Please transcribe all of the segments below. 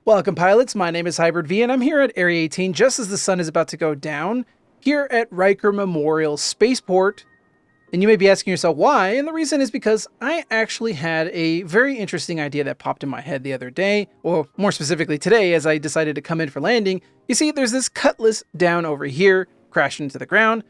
Welcome pilots, my name is Hybrid V and I'm here at Area 18 just as the sun is about to go down here at Riker Memorial Space Port. And you may be asking yourself why, and the reason is because I actually had a very interesting idea that popped in my head the other day, or more specifically today as I decided to come in for landing. You see, there's this cutlass down over here, crashed into the ground,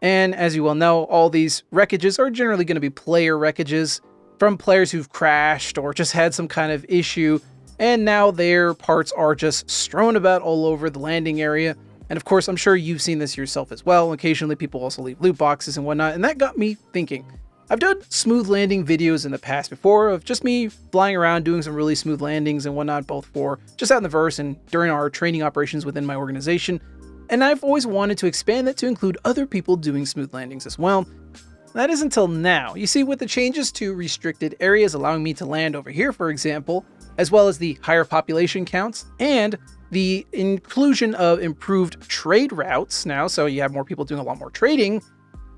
and as you well know, all these wreckages are generally going to be player wreckages from players who've crashed or just had some kind of issue, and now their parts are just strewn about all over the landing area. And of course, I'm sure you've seen this yourself as well. Occasionally people also leave loot boxes and whatnot, and that got me thinking. I've done smooth landing videos in the past before of just me flying around doing some really smooth landings and whatnot, both for just out in the verse and during our training operations within my organization. And I've always wanted to expand that to include other people doing smooth landings as well. That is until now. You see, with the changes to restricted areas allowing me to land over here, for example, as well as the higher population counts and the inclusion of improved trade routes now, so you have more people doing a lot more trading,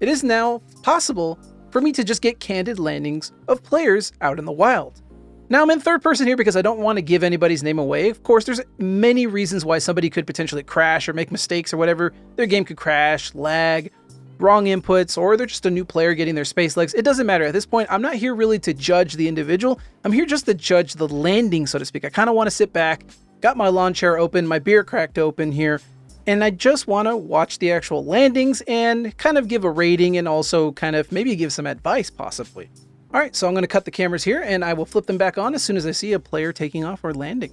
it is now possible for me to just get candid landings of players out in the wild. Now, I'm in third person here because I don't want to give anybody's name away. Of course, there's many reasons why somebody could potentially crash or make mistakes or whatever. Their game could crash, lag, wrong inputs, or they're just a new player getting their space legs. It doesn't matter. At this point, I'm not here really to judge the individual. I'm here just to judge the landing, so to speak. I kind of want to sit back, got my lawn chair open, my beer cracked open here, and I just want to watch the actual landings and kind of give a rating and also kind of maybe give some advice possibly. All right, so I'm going to cut the cameras here and I will flip them back on as soon as I see a player taking off or landing.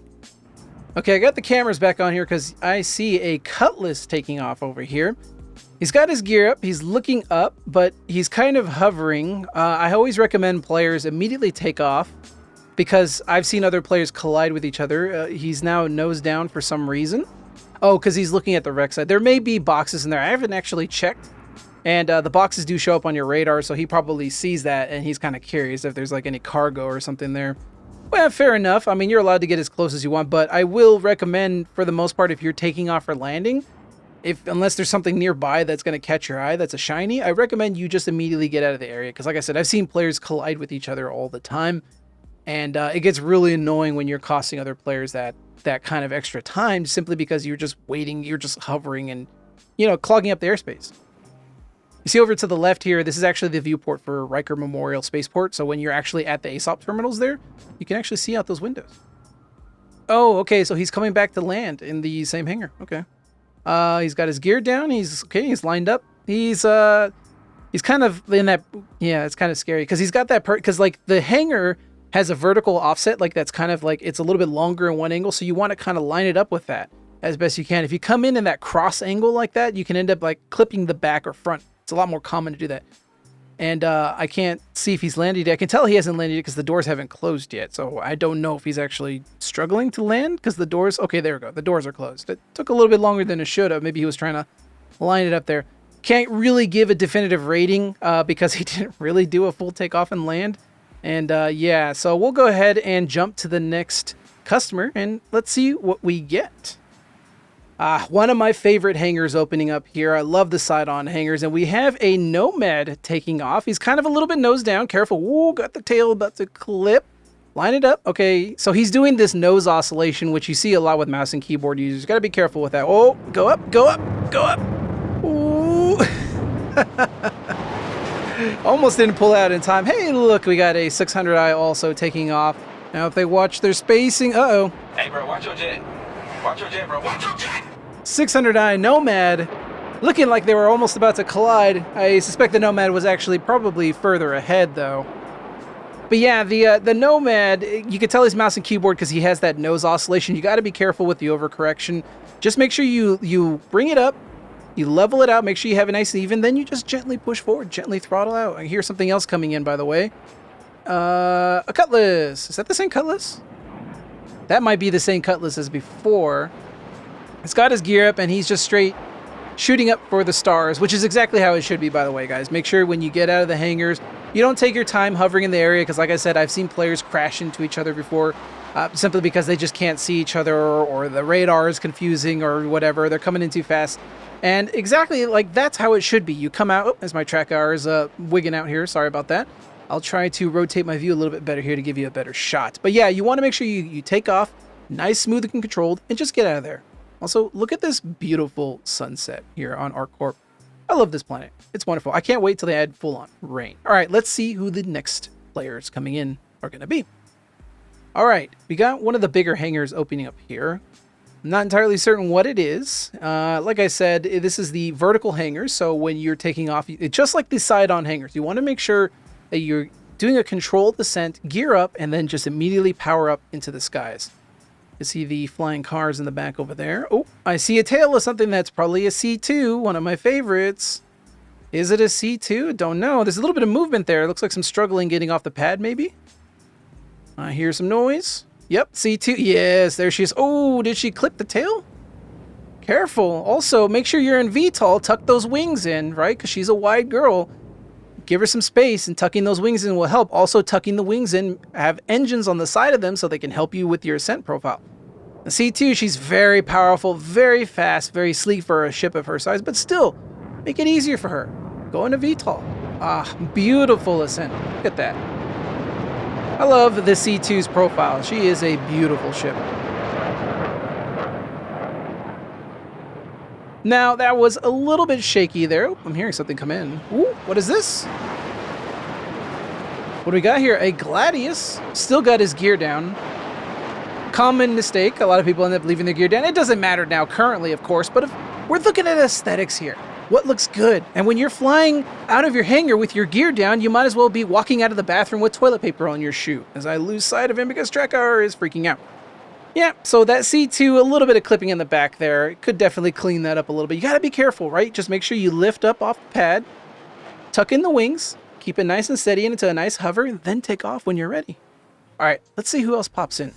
Okay, I got the cameras back on here because I see a cutlass taking off over here. He's got his gear up, he's looking up, but he's kind of hovering. I always recommend players immediately take off because I've seen other players collide with each other. He's now nose down for some reason. Oh, because he's looking at the wreck side. There may be boxes in there. I haven't actually checked. And the boxes do show up on your radar, so he probably sees that and he's kind of curious if there's like any cargo or something there. Well, fair enough. I mean, you're allowed to get as close as you want, but I will recommend for the most part if you're taking off or landing, unless there's something nearby that's going to catch your eye that's a shiny, I recommend you just immediately get out of the area. Because like I said, I've seen players collide with each other all the time. And it gets really annoying when you're costing other players that kind of extra time simply because you're just waiting, you're just hovering and, clogging up the airspace. You see over to the left here, this is actually the viewport for Riker Memorial Space Port. So when you're actually at the ASOP terminals there, you can actually see out those windows. Oh, okay, so he's coming back to land in the same hangar. Okay. He's got his gear down. He's lined up. He's kind of in that, yeah, it's kind of scary because he's got that because like the hangar has a vertical offset, like that's kind of like it's a little bit longer in one angle, so you want to kind of line it up with that as best you can. If you come in that cross angle like that, you can end up like clipping the back or front. It's a lot more common to do that. And I can't see if he's landed yet. I can tell he hasn't landed yet because the doors haven't closed yet. So I don't know if he's actually struggling to land because the doors... Okay, there we go. The doors are closed. It took a little bit longer than it should have. Maybe he was trying to line it up there. Can't really give a definitive rating because he didn't really do a full takeoff and land. And yeah, so we'll go ahead and jump to the next customer and let's see what we get. One of my favorite hangars opening up here. I love the side-on hangars, and we have a Nomad taking off. He's kind of a little bit nose down. Careful. Ooh, got the tail about to clip. Line it up. Okay, so he's doing this nose oscillation, which you see a lot with mouse and keyboard users. Got to be careful with that. Oh, go up, go up, go up. Ooh. Almost didn't pull out in time. Hey, look, we got a 600i also taking off. Now, if they watch their spacing... Uh-oh. Hey, bro, watch your jet. Watch your jet, bro. Watch your jet. 600i Nomad, looking like they were almost about to collide. I suspect the Nomad was actually probably further ahead, though. But yeah, the Nomad, you can tell he's mouse and keyboard because he has that nose oscillation. You got to be careful with the overcorrection. Just make sure you bring it up, you level it out, make sure you have it nice and even, then you just gently push forward, gently throttle out. I hear something else coming in, by the way. A Cutlass. Is that the same Cutlass? That might be the same Cutlass as before. He's got his gear up and he's just straight shooting up for the stars, which is exactly how it should be, by the way, guys. Make sure when you get out of the hangars, you don't take your time hovering in the area because, like I said, I've seen players crash into each other before simply because they just can't see each other or the radar is confusing or whatever. They're coming in too fast. And exactly like that's how it should be. You come out, as my track hour is wigging out here. Sorry about that. I'll try to rotate my view a little bit better here to give you a better shot. But yeah, you want to make sure you take off. Nice, smooth, and controlled, and just get out of there. Also, look at this beautiful sunset here on ArcCorp. I love this planet. It's wonderful. I can't wait till they add full-on rain. All right, let's see who the next players coming in are going to be. All right, we got one of the bigger hangars opening up here. I'm not entirely certain what it is. Like I said, this is the vertical hangar, so when you're taking off, just like the side-on hangars, you want to make sure that you're doing a controlled descent, gear up, and then just immediately power up into the skies. You see the flying cars in the back over there. Oh, I see a tail of something that's probably a C2, one of my favorites. Is it a C2? Don't know. There's a little bit of movement there. It looks like some struggling getting off the pad, maybe. I hear some noise. Yep, C2. Yes, there she is. Oh, did she clip the tail? Careful. Also, make sure you're in VTOL. Tuck those wings in, right? Because she's a wide girl. Give her some space, and tucking those wings in will help. Also, tucking the wings in, have engines on the side of them so they can help you with your ascent profile. The C2, she's very powerful, very fast, very sleek for a ship of her size, but still, make it easier for her. Go into VTOL. Ah, beautiful ascent. Look at that. I love the C2's profile. She is a beautiful ship. Now, that was a little bit shaky there. Oh, I'm hearing something come in. Ooh, what is this? What do we got here? A Gladius. Still got his gear down. Common mistake. A lot of people end up leaving their gear down. It doesn't matter now currently, of course, but if we're looking at aesthetics here. What looks good? And when you're flying out of your hangar with your gear down, you might as well be walking out of the bathroom with toilet paper on your shoe. As I lose sight of him because Tracker is freaking out. Yeah, so that C2, a little bit of clipping in the back there. It could definitely clean that up a little bit. You got to be careful, right? Just make sure you lift up off the pad, tuck in the wings, keep it nice and steady into a nice hover, then take off when you're ready. All right, let's see who else pops in.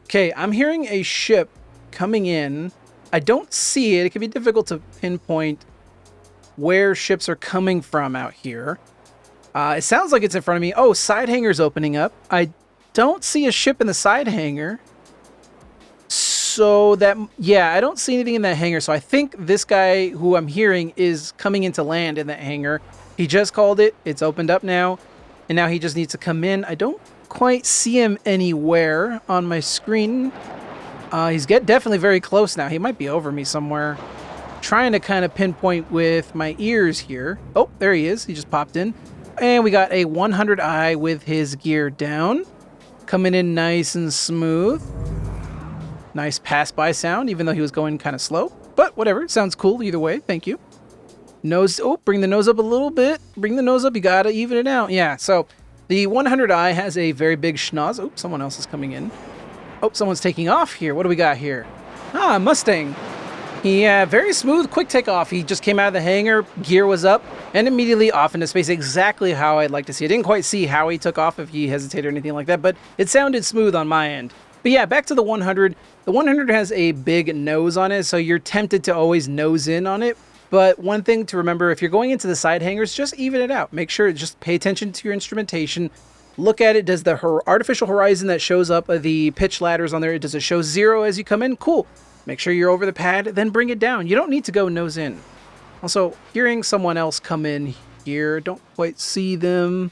Okay, I'm hearing a ship coming in. I don't see it. It can be difficult to pinpoint where ships are coming from out here. It sounds like it's in front of me. Oh, side hangar's opening up. I don't see a ship in the side hangar. So that, yeah, I don't see anything in that hangar. So I think this guy who I'm hearing is coming into land in that hangar. He just called it. It's opened up now. And now he just needs to come in. I don't quite see him anywhere on my screen. He's definitely very close now. He might be over me somewhere. Trying to kind of pinpoint with my ears here. Oh, there he is. He just popped in. And we got a 100i with his gear down. Coming in nice and smooth. Nice pass-by sound, even though he was going kind of slow. But whatever, sounds cool either way. Thank you. Nose, oh, bring the nose up a little bit. Bring the nose up, you gotta even it out. Yeah, so the 100i has a very big schnoz. Oh, someone else is coming in. Oh, someone's taking off here. What do we got here? Ah, Mustang. Yeah, very smooth, quick takeoff. He just came out of the hangar, gear was up, and immediately off into space. Exactly how I'd like to see it. I didn't quite see how he took off, if he hesitated or anything like that, but it sounded smooth on my end. But yeah, back to the 100. The 100 has a big nose on it, so you're tempted to always nose in on it. But one thing to remember, if you're going into the side hangars, just even it out. Make sure, just pay attention to your instrumentation. Look at it. Does the artificial horizon that shows up, the pitch ladders on there, does it show 0 as you come in? Cool. Make sure you're over the pad, then bring it down. You don't need to go nose in. Also, hearing someone else come in here, don't quite see them.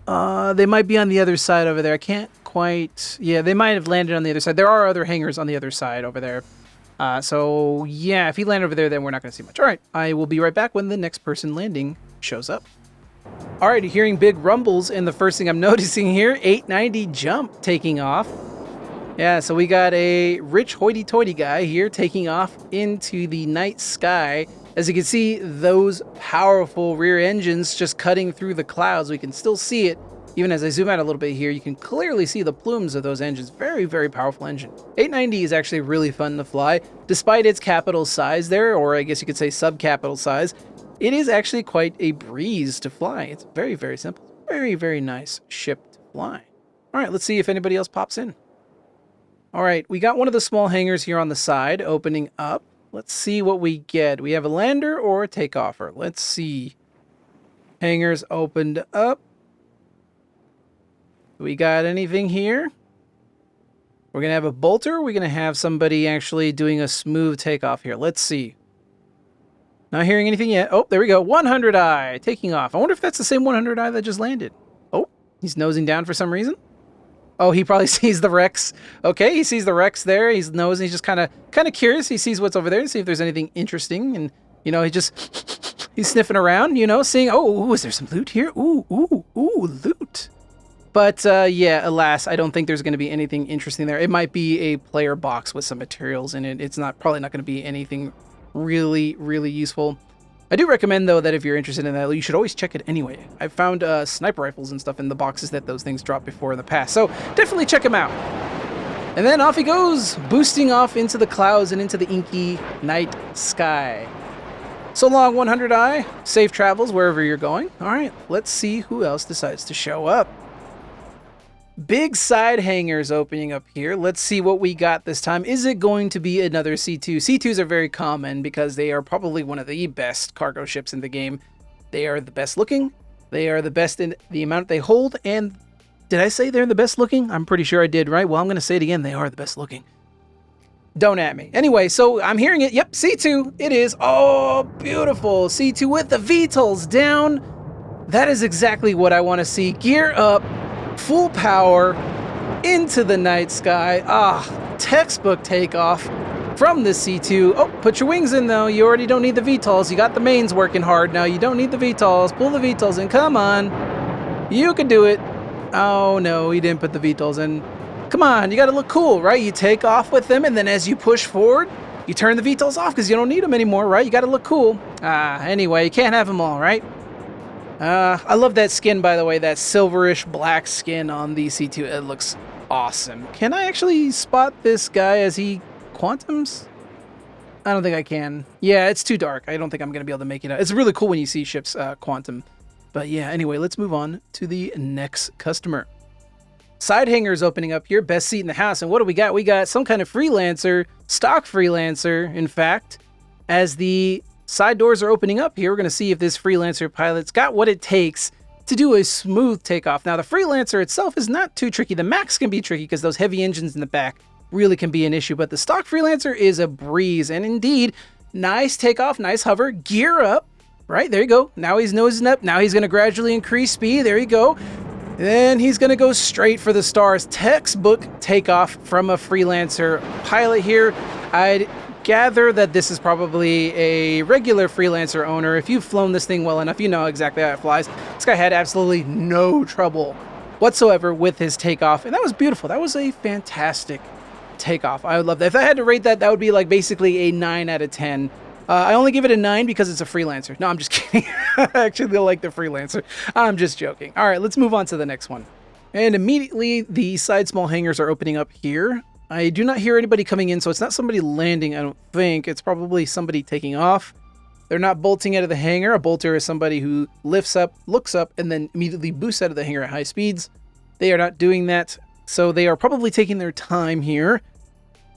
They might be on the other side over there. I can't quite... Yeah, they might have landed on the other side. There are other hangars on the other side over there. So, yeah, if he landed over there, then we're not going to see much. All right, I will be right back when the next person landing shows up. All right, hearing big rumbles, and the first thing I'm noticing here, 890 jump taking off. Yeah, so we got a rich hoity-toity guy here taking off into the night sky. As you can see, those powerful rear engines just cutting through the clouds. We can still see it. Even as I zoom out a little bit here, you can clearly see the plumes of those engines. Very, very powerful engine. 890 is actually really fun to fly. Despite its capital size there, or I guess you could say sub-capital size, it is actually quite a breeze to fly. It's very, very simple. Very, very nice ship to fly. All right, let's see if anybody else pops in. All right, we got one of the small hangars here on the side opening up. Let's see what we get. We have a lander or a takeoffer. Let's see. Hangars opened up. We got anything here? We're going to have a bolter. We're going to have somebody actually doing a smooth takeoff here. Let's see. Not hearing anything yet. Oh, there we go. 100i taking off. I wonder if that's the same 100i that just landed. Oh, he's nosing down for some reason. Oh, he probably sees the wrecks. Okay, he sees the wrecks there. He's knows. He's just kind of curious. He sees what's over there to see if there's anything interesting, and he's sniffing around. Seeing. Oh, ooh, is there some loot here? Ooh, loot. But yeah, alas, I don't think there's going to be anything interesting there. It might be a player box with some materials in it. It's probably not going to be anything really, really useful. I do recommend, though, that if you're interested in that, you should always check it anyway. I've found sniper rifles and stuff in the boxes that those things dropped before in the past, so definitely check them out. And then off he goes, boosting off into the clouds and into the inky night sky. So long, 100i. Safe travels wherever you're going. All right, let's see who else decides to show up. Big side hangars opening up here. Let's see what we got this time. Is it going to be another C2? C2s are very common because they are probably one of the best cargo ships in the game. They are the best looking. They are the best in the amount they hold. And did I say they're the best looking? I'm pretty sure I did, right? Well, I'm going to say it again. They are the best looking. Don't at me. Anyway, so I'm hearing it. Yep, C2. It is. Oh, beautiful. C2 with the VTOLs down. That is exactly what I want to see. Gear up. Full power into the night sky. Textbook takeoff from the C2. Oh, put your wings in though. You already don't need the VTOLs. You got the mains working hard now. You don't need the VTOLs. Pull the VTOLs in. Come on. You can do it. Oh no, he didn't put the VTOLs in. Come on, you gotta look cool, right? You take off with them, and then as you push forward, you turn the VTOLs off because you don't need them anymore, right? You gotta look cool. Anyway, you can't have them all, right? I love that skin, by the way, that silverish black skin on the C2. It looks awesome. Can I actually spot this guy as he quantums? I don't think I can. Yeah, it's too dark. I don't think I'm going to be able to make it out. It's really cool when you see ships quantum. But yeah, anyway, let's move on to the next customer. Side hangars opening up here. Best seat in the house. And what do we got? We got some kind of freelancer, stock freelancer, in fact, as the side doors are opening up here. We're going to see if this freelancer pilot's got what it takes to do a smooth takeoff. Now, the freelancer itself is not too tricky. The Max can be tricky because those heavy engines in the back really can be an issue, but the stock freelancer is a breeze. And indeed, nice takeoff, nice hover, gear up, right? There you go. Now he's nosing up. Now he's going to gradually increase speed. There you go. Then he's going to go straight for the stars. Textbook takeoff from a freelancer pilot here. I'd gather that this is probably a regular freelancer owner. If you've flown this thing well enough, you know exactly how it flies. This guy had absolutely no trouble whatsoever with his takeoff, and that was beautiful. That was a fantastic takeoff. I would love that. If I had to rate that, that would be like basically a 9 out of 10. I only give it a 9 because it's a freelancer. No, I'm just kidding. I actually like the freelancer. I'm just joking. All right, let's move on to the next one. And immediately, the side small hangars are opening up here. I do not hear anybody coming in, so it's not somebody landing, I don't think. It's probably somebody taking off. They're not bolting out of the hangar. A bolter is somebody who lifts up, looks up, and then immediately boosts out of the hangar at high speeds. They are not doing that, so they are probably taking their time here.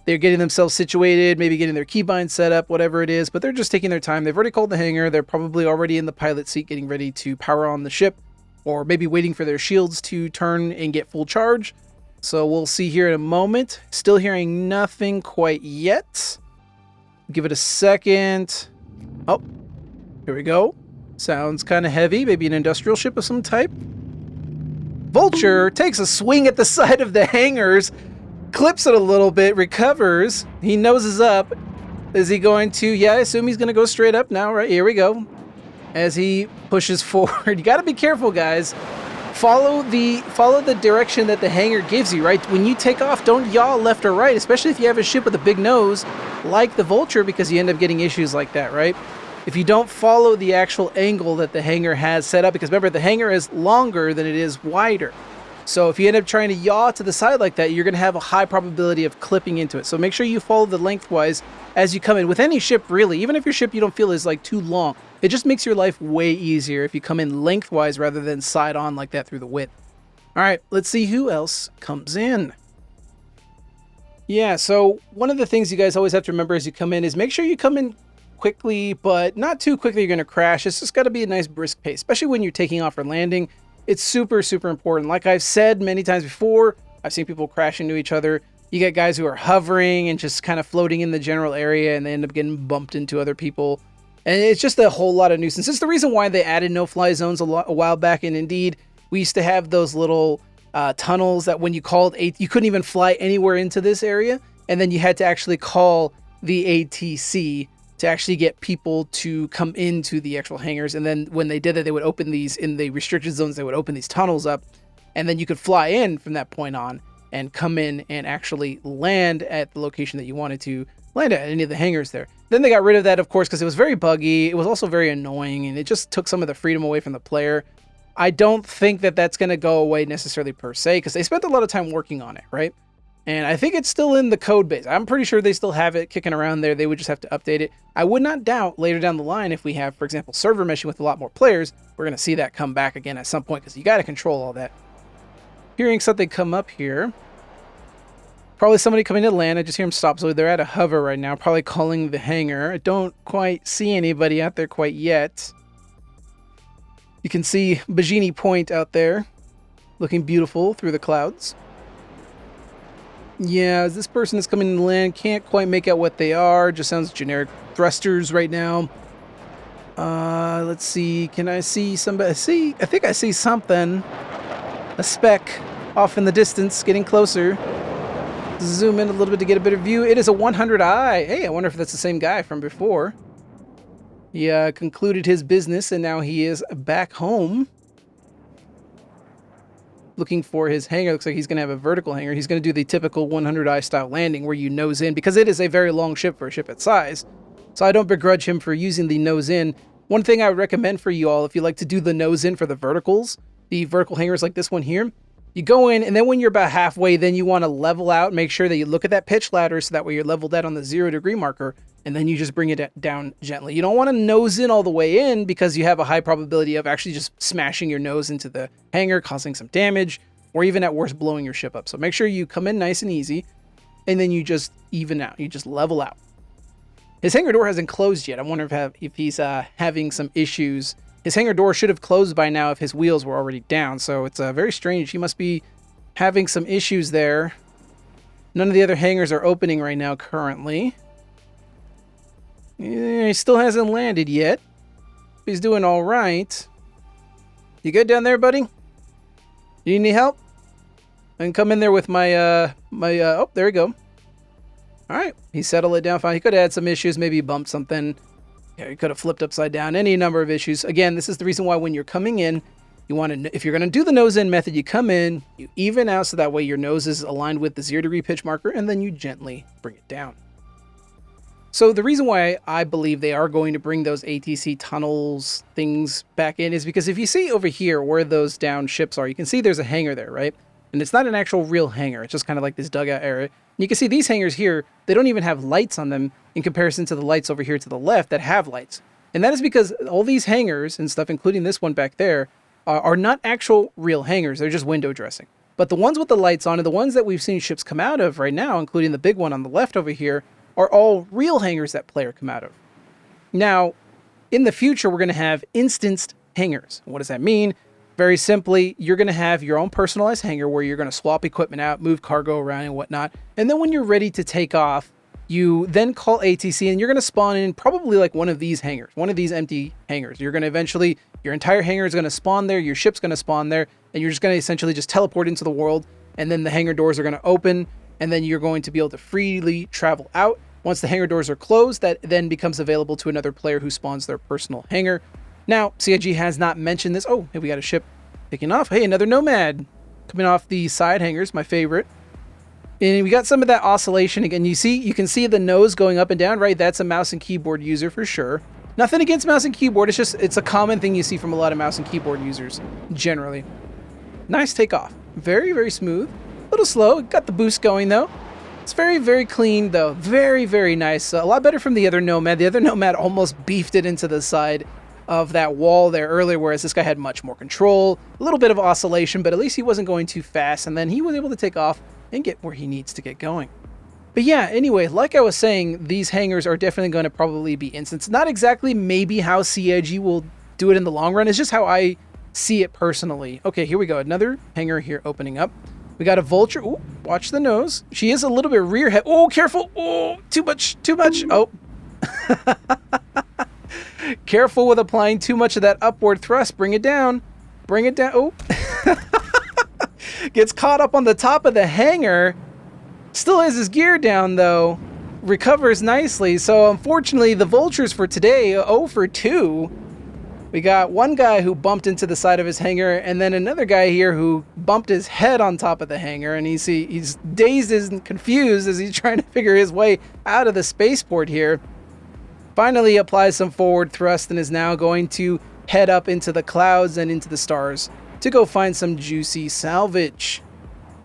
They're getting themselves situated, maybe getting their keybind set up, whatever it is, but they're just taking their time. They've already called the hangar. They're probably already in the pilot seat getting ready to power on the ship, or maybe waiting for their shields to turn and get full charge. So we'll see here in a moment. Still hearing nothing quite yet. Give it a second. Oh, here we go. Sounds kind of heavy. Maybe an industrial ship of some type. Vulture takes a swing at the side of the hangars, clips it a little bit, recovers. He noses up. Is he going to? Yeah, I assume he's going to go straight up now, right? Here we go. As he pushes forward. You got to be careful, guys. Follow the direction that the hangar gives you, right? When you take off, don't yaw left or right, especially if you have a ship with a big nose like the Vulture, because you end up getting issues like that, right? If you don't follow the actual angle that the hangar has set up, because remember, the hangar is longer than it is wider. So if you end up trying to yaw to the side like that, you're going to have a high probability of clipping into it. So make sure you follow the lengthwise as you come in. With any ship, really, even if your ship you don't feel is like too long, it just makes your life way easier if you come in lengthwise rather than side on like that through the width. All right, let's see who else comes in. Yeah, so one of the things you guys always have to remember as you come in is make sure you come in quickly, but not too quickly you're going to crash. It's just got to be a nice brisk pace, especially when you're taking off or landing. It's super, super important. Like I've said many times before, I've seen people crash into each other. You get guys who are hovering and just kind of floating in the general area, and they end up getting bumped into other people. And it's just a whole lot of nuisance. It's the reason why they added no-fly zones a while back. And indeed, we used to have those little tunnels that when you called you couldn't even fly anywhere into this area, and then you had to actually call the ATC to actually get people to come into the actual hangars. And then when they did it, they would open these in the restricted zones. They would open these tunnels up, and then you could fly in from that point on and come in and actually land at the location that you wanted to land at any of the hangars there. Then they got rid of that, of course, because it was very buggy. It was also very annoying, and it just took some of the freedom away from the player. I don't think that that's going to go away necessarily per se, because they spent a lot of time working on it, right? And I think it's still in the code base. I'm pretty sure they still have it kicking around there. They would just have to update it. I would not doubt later down the line, if we have, for example, server meshing with a lot more players, we're going to see that come back again at some point, because you got to control all that. Hearing something come up here. Probably somebody coming to land. I just hear them stop. So they're at a hover right now, probably calling the hangar. I don't quite see anybody out there quite yet. You can see Bajini Point out there, looking beautiful through the clouds. Yeah, this person is coming to land. Can't quite make out what they are. Just sounds generic thrusters right now. Let's see. Can I see somebody? I think I see something. A speck off in the distance, getting closer. Zoom in a little bit to get a better view. It is a 100i. Hey, I wonder if that's the same guy from before. He concluded his business, and now he is back home. Looking for his hangar. Looks like he's going to have a vertical hangar. He's going to do the typical 100i style landing where you nose in, because it is a very long ship for a ship its size. So I don't begrudge him for using the nose in. One thing I would recommend for you all, if you like to do the nose in for the verticals, the vertical hangars like this one here, you go in, and then when you're about halfway, then you want to level out, make sure that you look at that pitch ladder so that way you're leveled out on the 0 degree marker, and then you just bring it down gently. You don't want to nose in all the way in, because you have a high probability of actually just smashing your nose into the hangar, causing some damage, or even at worst blowing your ship up. So make sure you come in nice and easy, and then you just even out. You just level out. His hangar door hasn't closed yet. I wonder if he's having some issues. His hangar door should have closed by now if his wheels were already down, so it's very strange. He must be having some issues there. None of the other hangars are opening right now currently. Yeah, he still hasn't landed yet. He's doing all right. You good down there, buddy? You need any help? I can come in there with my, oh, there we go. All right, he settled it down fine. He could have had some issues, maybe bumped something. Yeah, he could have flipped upside down, any number of issues. Again, this is the reason why when you're coming in, you want to, if you're going to do the nose in method, you come in, you even out so that way your nose is aligned with the 0 degree pitch marker, and then you gently bring it down. So the reason why I believe they are going to bring those ATC tunnels things back in is because if you see over here where those down ships are, you can see there's a hangar there, right? And it's not an actual real hangar. It's just kind of like this dugout area. And you can see these hangars here, they don't even have lights on them in comparison to the lights over here to the left that have lights. And that is because all these hangars and stuff, including this one back there, are not actual real hangars. They're just window dressing. But the ones with the lights on and the ones that we've seen ships come out of right now, including the big one on the left over here, are all real hangars that player come out of. Now, in the future, we're going to have instanced hangars. What does that mean? Very simply, you're going to have your own personalized hangar where you're going to swap equipment out, move cargo around and whatnot. And then when you're ready to take off, you then call ATC and you're going to spawn in probably like one of these hangars, one of these empty hangars. You're going to eventually, your entire hangar is going to spawn there, your ship's going to spawn there, and you're just going to essentially just teleport into the world. And then the hangar doors are going to open, and then you're going to be able to freely travel out. Once the hangar doors are closed, that then becomes available to another player who spawns their personal hangar. Now, CIG has not mentioned this. Oh, hey, we got a ship picking off. Hey, another Nomad coming off the side hangars, my favorite. And we got some of that oscillation again. You can see the nose going up and down, right? That's a mouse and keyboard user for sure. Nothing against mouse and keyboard. It's a common thing you see from a lot of mouse and keyboard users generally. Nice takeoff. Very, very smooth. A little slow. Got the boost going though. It's very, very clean though. Very, very nice. A lot better from the other Nomad. The other Nomad almost beefed it into the side of that wall there earlier, whereas this guy had much more control, a little bit of oscillation, but at least he wasn't going too fast, and then he was able to take off and get where he needs to get going. But yeah, anyway, like I was saying, these hangars are definitely going to probably be instanced. Not exactly maybe how CIG will do it in the long run, it's just how I see it personally. Okay, here we go. Another hangar here opening up. We got a vulture. Ooh, watch the nose. She is a little bit rear head. Oh, careful. Oh, too much. Oh. Careful with applying too much of that upward thrust. Bring it down. Oh. Gets caught up on the top of the hangar. Still has his gear down, though. Recovers nicely. So, unfortunately, the vultures for today, 0 for 2. We got one guy who bumped into the side of his hangar, and then another guy here who bumped his head on top of the hangar, and he's dazed and confused as he's trying to figure his way out of the spaceport here. Finally applies some forward thrust and is now going to head up into the clouds and into the stars to go find some juicy salvage.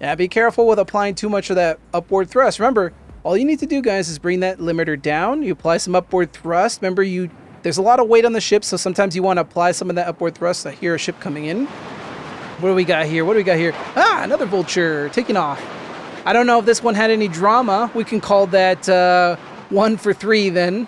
Yeah, be careful with applying too much of that upward thrust. Remember, all you need to do, guys, is bring that limiter down. You apply some upward thrust. Remember, there's a lot of weight on the ship, so sometimes you want to apply some of that upward thrust. I hear a ship coming in. What do we got here? What do we got here? Ah, another vulture taking off. I don't know if this one had any drama. We can call that 1 for 3 then.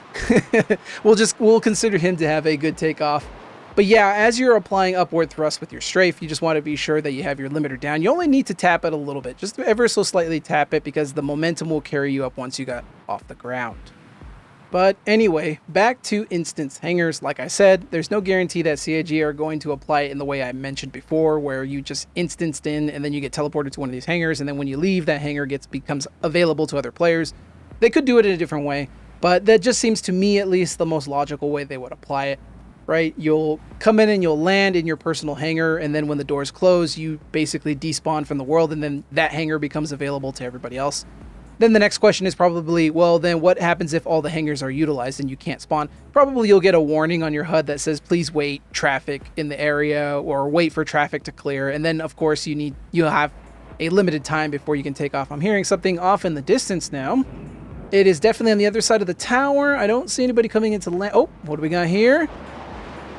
We'll consider him to have a good takeoff. But yeah, as you're applying upward thrust with your strafe, you just want to be sure that you have your limiter down. You only need to tap it a little bit, just ever so slightly tap it, because the momentum will carry you up once you got off the ground. But anyway, back to instance hangars. Like I said, there's no guarantee that CIG are going to apply it in the way I mentioned before, where you just instanced in and then you get teleported to one of these hangars, and then when you leave, that hangar becomes available to other players. They could do it in a different way, but that just seems to me at least the most logical way they would apply it, right? You'll come in and you'll land in your personal hangar, and then when the doors close, you basically despawn from the world, and then that hangar becomes available to everybody else. Then the next question is probably, well, then what happens if all the hangars are utilized and you can't spawn? Probably you'll get a warning on your HUD that says, please wait traffic in the area, or wait for traffic to clear. And then, of course, you'll have a limited time before you can take off. I'm hearing something off in the distance now. It is definitely on the other side of the tower. I don't see anybody coming into land. Oh, what do we got here?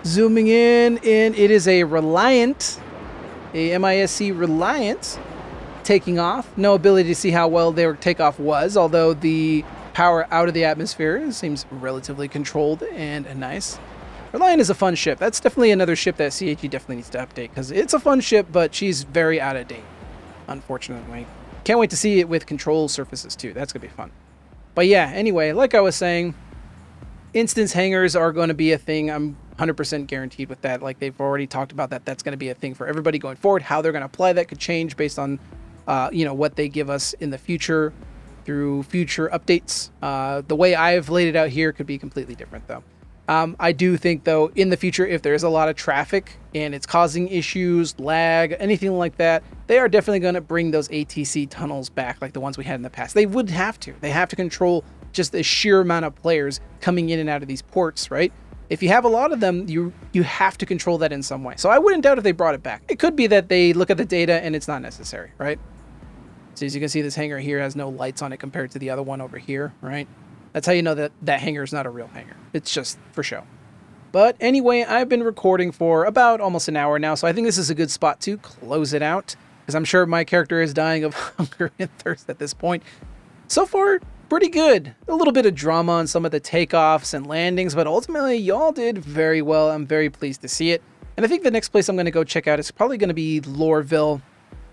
Zooming in, and it is a Reliant, a MISC Reliant. Taking off. No ability to see how well their takeoff was, although the power out of the atmosphere seems relatively controlled and nice. Reliant is a fun ship. That's definitely another ship that CHE definitely needs to update, because it's a fun ship, but she's very out of date, unfortunately. Can't wait to see it with control surfaces too. That's going to be fun. But yeah, anyway, like I was saying, instance hangars are going to be a thing. I'm 100% guaranteed with that. Like they've already talked about that. That's going to be a thing for everybody going forward. How they're going to apply that could change based on what they give us in the future through future updates. The way I've laid it out here could be completely different, though. I do think, though, in the future, if there's a lot of traffic and it's causing issues, lag, anything like that, they are definitely going to bring those ATC tunnels back like the ones we had in the past. They would have to. They have to control just the sheer amount of players coming in and out of these ports, right? If you have a lot of them, you have to control that in some way. So I wouldn't doubt if they brought it back. It could be that they look at the data and it's not necessary, right? So as you can see, this hangar here has no lights on it compared to the other one over here, right? That's how you know that that hangar is not a real hangar. It's just for show. But anyway, I've been recording for about almost an hour now, so I think this is a good spot to close it out, because I'm sure my character is dying of hunger and thirst at this point. So far, pretty good. A little bit of drama on some of the takeoffs and landings, but ultimately, y'all did very well. I'm very pleased to see it. And I think the next place I'm going to go check out is probably going to be Lorville.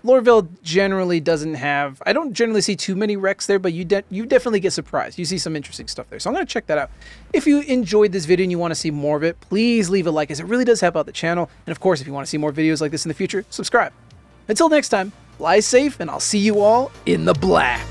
Lorville generally doesn't have... I don't generally see too many wrecks there, but you definitely get surprised. You see some interesting stuff there. So I'm going to check that out. If you enjoyed this video and you want to see more of it, please leave a like, as it really does help out the channel. And of course, if you want to see more videos like this in the future, subscribe. Until next time, fly safe, and I'll see you all in the black.